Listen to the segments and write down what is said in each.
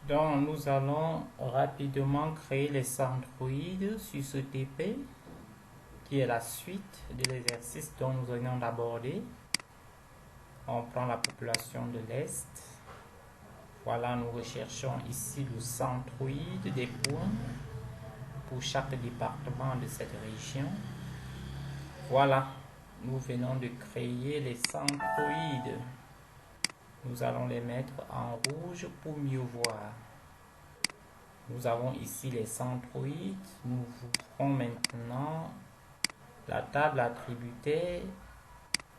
Donc, nous allons rapidement créer les centroïdes sur ce TP, qui est la suite de l'exercice dont nous venons d'aborder. On prend la population de l'Est. Voilà, nous recherchons ici le centroïde des points pour chaque département de cette région. Voilà, nous venons de créer les centroïdes. Nous allons les mettre en rouge pour mieux voir. Nous avons ici les centroïdes. Nous ouvrons maintenant la table attributaire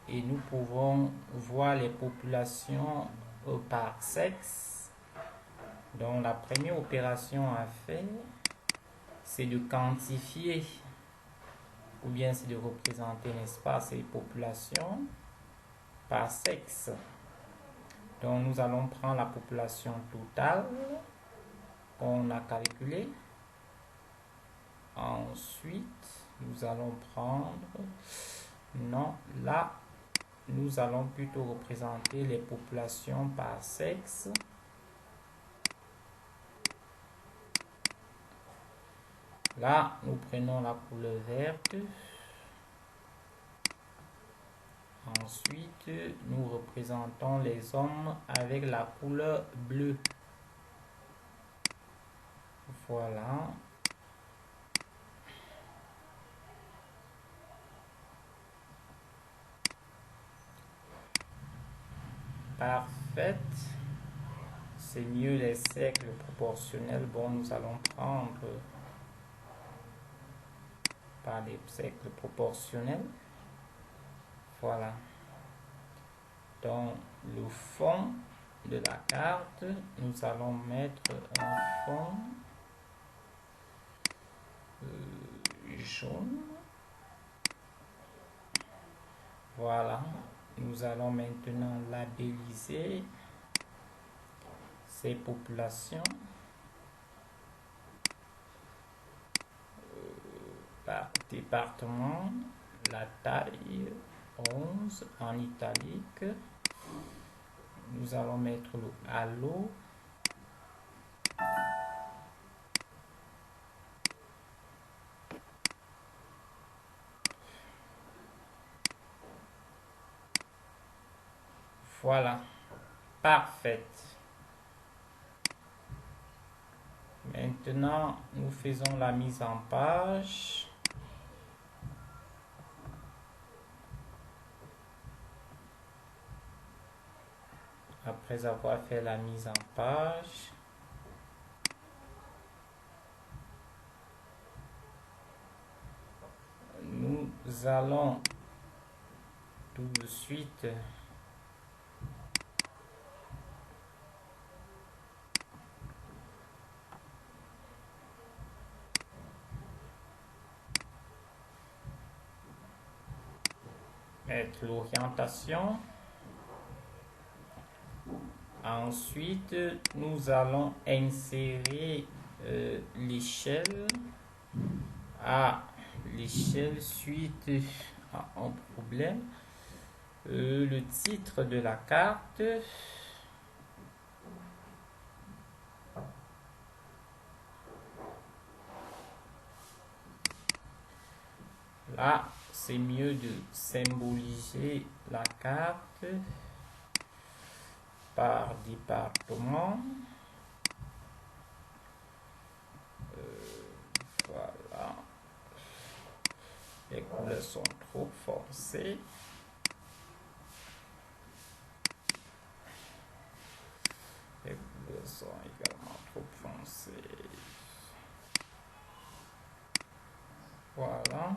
et nous pouvons voir les populations par sexe. Donc la première opération à faire, c'est de quantifier ou bien c'est de représenter, n'est-ce pas, ces populations par sexe. Donc nous allons prendre la population totale qu'on a calculée. Ensuite, nous allons prendre... Non, là, nous allons plutôt représenter les populations par sexe. Là, nous prenons la couleur verte. Ensuite, nous représentons les hommes avec la couleur bleue. Voilà. Parfait. C'est mieux les cercles proportionnels. Bon, nous allons prendre par des cercles proportionnels. Voilà. Dans le fond de la carte, nous allons mettre un fond jaune. Voilà. Nous allons maintenant labelliser ces populations par département. La taille 11 en italique. Nous allons mettre le halo. Voilà, parfait. Maintenant, nous faisons la mise en page. Après avoir fait la mise en page, nous allons tout de suite mettre l'orientation. Ensuite, nous allons insérer l'échelle à l'échelle suite à un problème. Le titre de la carte. Là, c'est mieux de symboliser la carte par département. Voilà. Les couleurs sont trop foncées. Les couleurs sont également trop foncées. Voilà.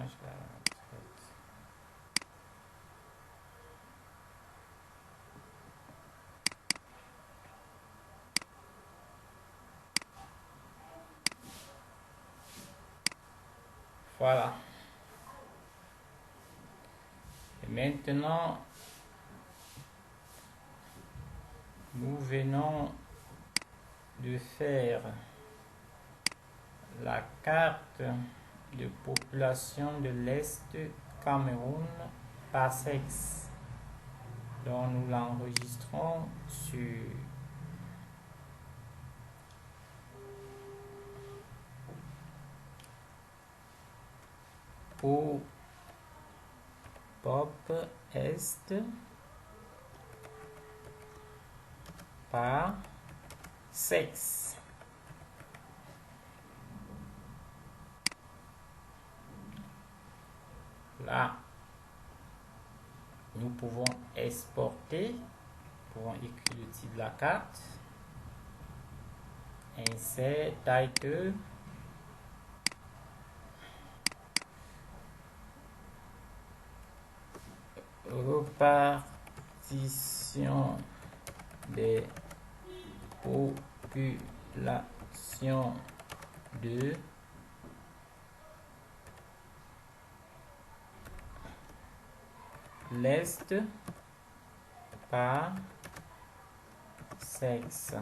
change la traite. Voilà. Et maintenant, nous venons de faire la carte de population de l'Est du Cameroun par sexe. Donc nous l'enregistrons sur pour Pop Est par sexe. Là, nous pouvons exporter, nous pouvons écrire le titre de la carte, insert, title, répartition des populations de l'Est par sexe.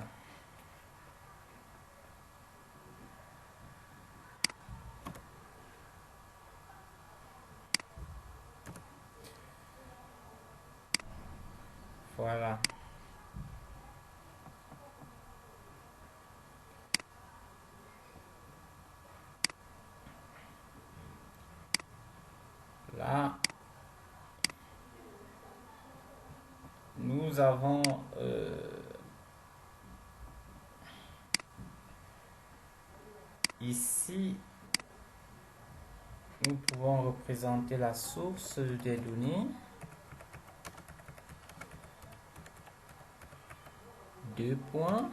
Voilà. Là, nous avons ici, nous pouvons représenter la source des données. Deux points.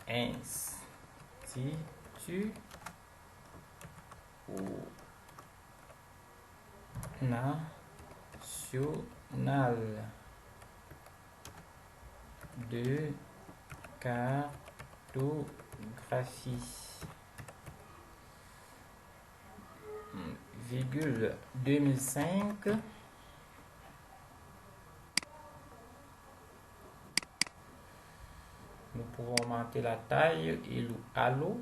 Institut national de cartographie, virgule 2005. Nous pouvons augmenter la taille et le halo.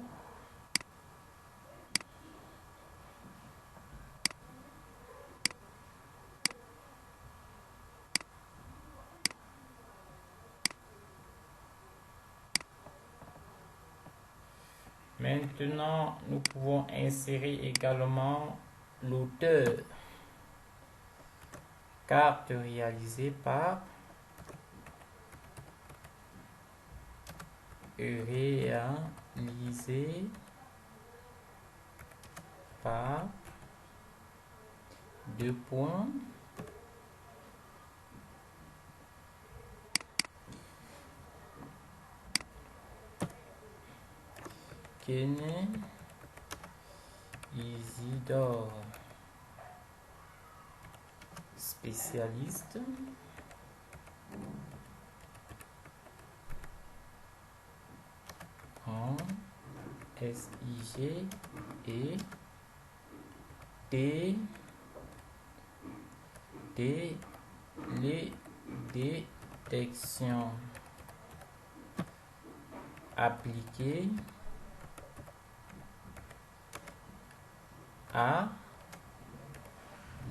Maintenant, nous pouvons insérer également l'auteur. Carte réalisée par deux points Kene Isidore, spécialiste en SIG et télédétection appliquée à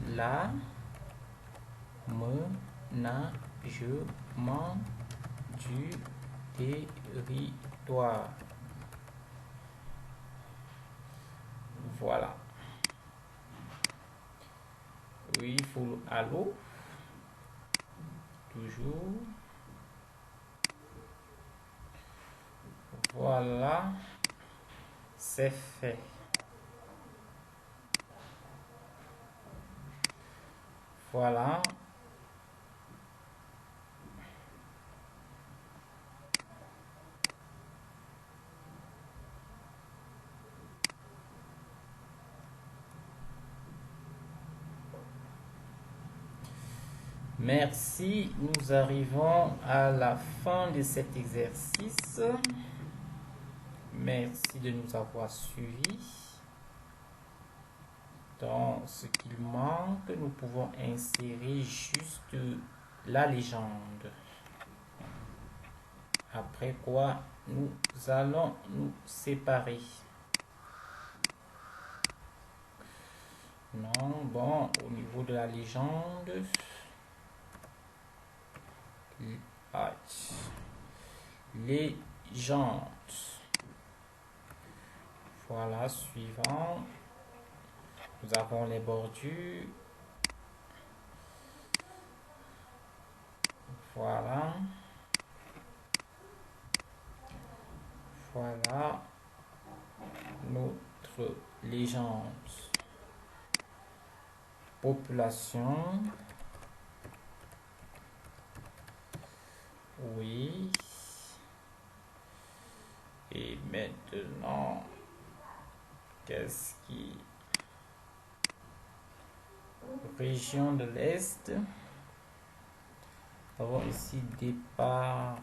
l'aménagement du territoire. Voilà. Oui, full allo. Toujours. Voilà. C'est fait. Voilà. Merci, nous arrivons à la fin de cet exercice. Merci de nous avoir suivis. Dans ce qu'il manque, nous pouvons insérer juste la légende. Après quoi, nous allons nous séparer. Non, bon, au niveau de la légende, légende. Voilà, suivant. Nous avons les bordures. Voilà. Voilà notre légende. Population. Oui. Et maintenant, qu'est-ce qui... Région de l'Est. Nous avons ici département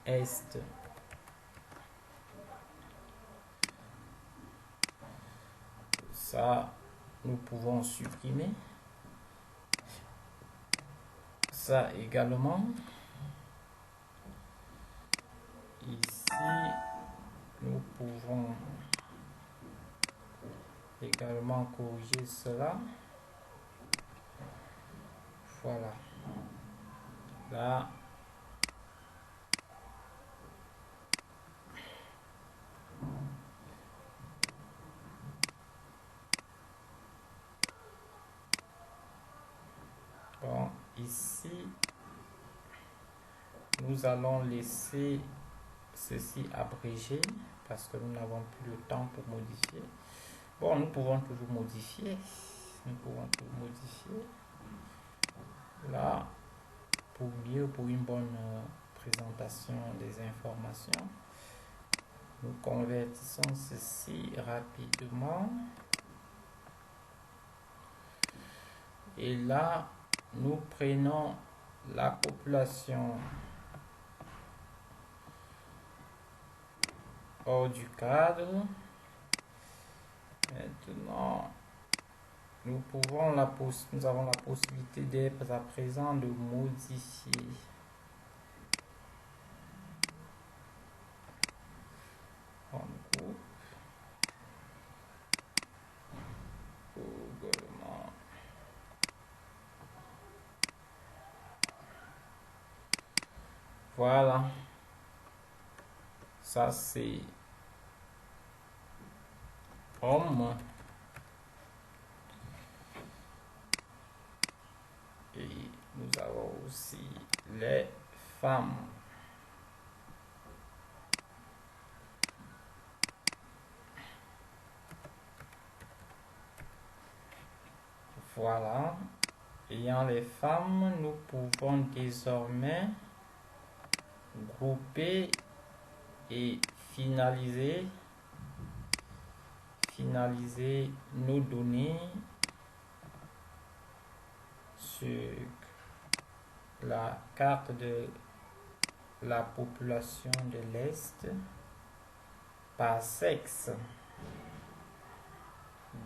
Est. Ça, nous pouvons supprimer. Ça également. Ici, nous pouvons également corriger cela. Voilà. Là. Bon, ici, nous allons laisser ceci abrégé parce que nous n'avons plus le temps pour modifier. Bon, nous pouvons toujours modifier. Nous pouvons tout modifier. Là, pour mieux, pour une bonne présentation des informations, nous convertissons ceci rapidement. Et là, nous prenons la population hors du cadre. Maintenant, nous avons la possibilité d'être à présent de modifier. On coupe. Voilà. Ça c'est homme. Et nous avons aussi les femmes. Voilà. Ayant les femmes, nous pouvons désormais grouper et finaliser nos données sur la carte de la population de l'Est par sexe.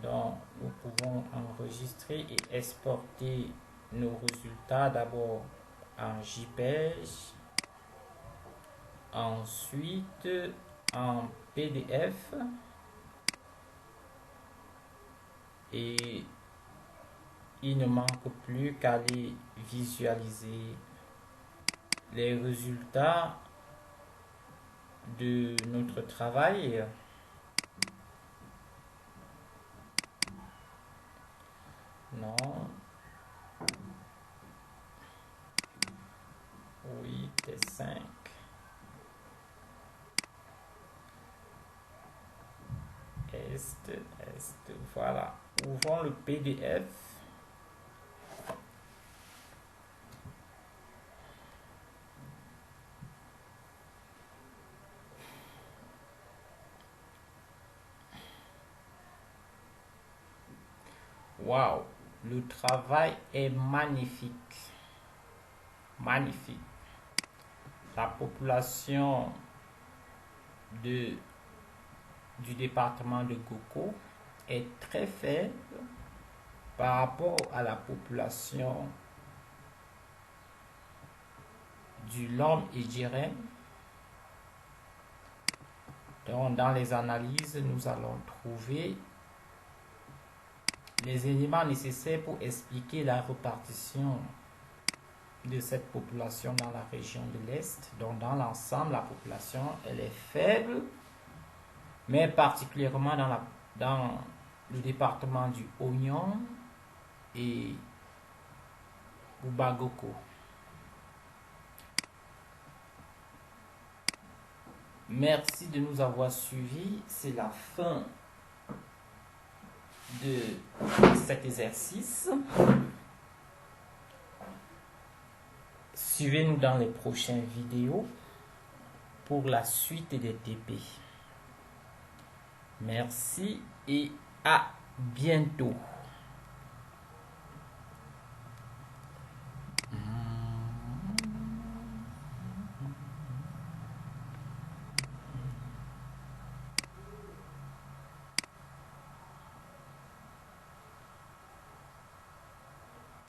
Donc, nous pouvons enregistrer et exporter nos résultats d'abord en JPEG, ensuite en PDF et il ne manque plus qu'à aller visualiser les résultats de notre travail. Non. Oui, T5. Est. Voilà. Ouvrons le PDF. Wow. Le travail est magnifique. Magnifique. La population du département de Goko est très faible par rapport à la population du Lom Idjirem. Donc, dans les analyses, nous allons trouver les éléments nécessaires pour expliquer la répartition de cette population dans la région de l'Est. Donc, dans l'ensemble, la population, elle est faible, mais particulièrement dans le département du Oignon et Boubagoko. Merci de nous avoir suivis. C'est la fin de cet exercice. Suivez-nous dans les prochaines vidéos pour la suite des TP. Merci et à bientôt.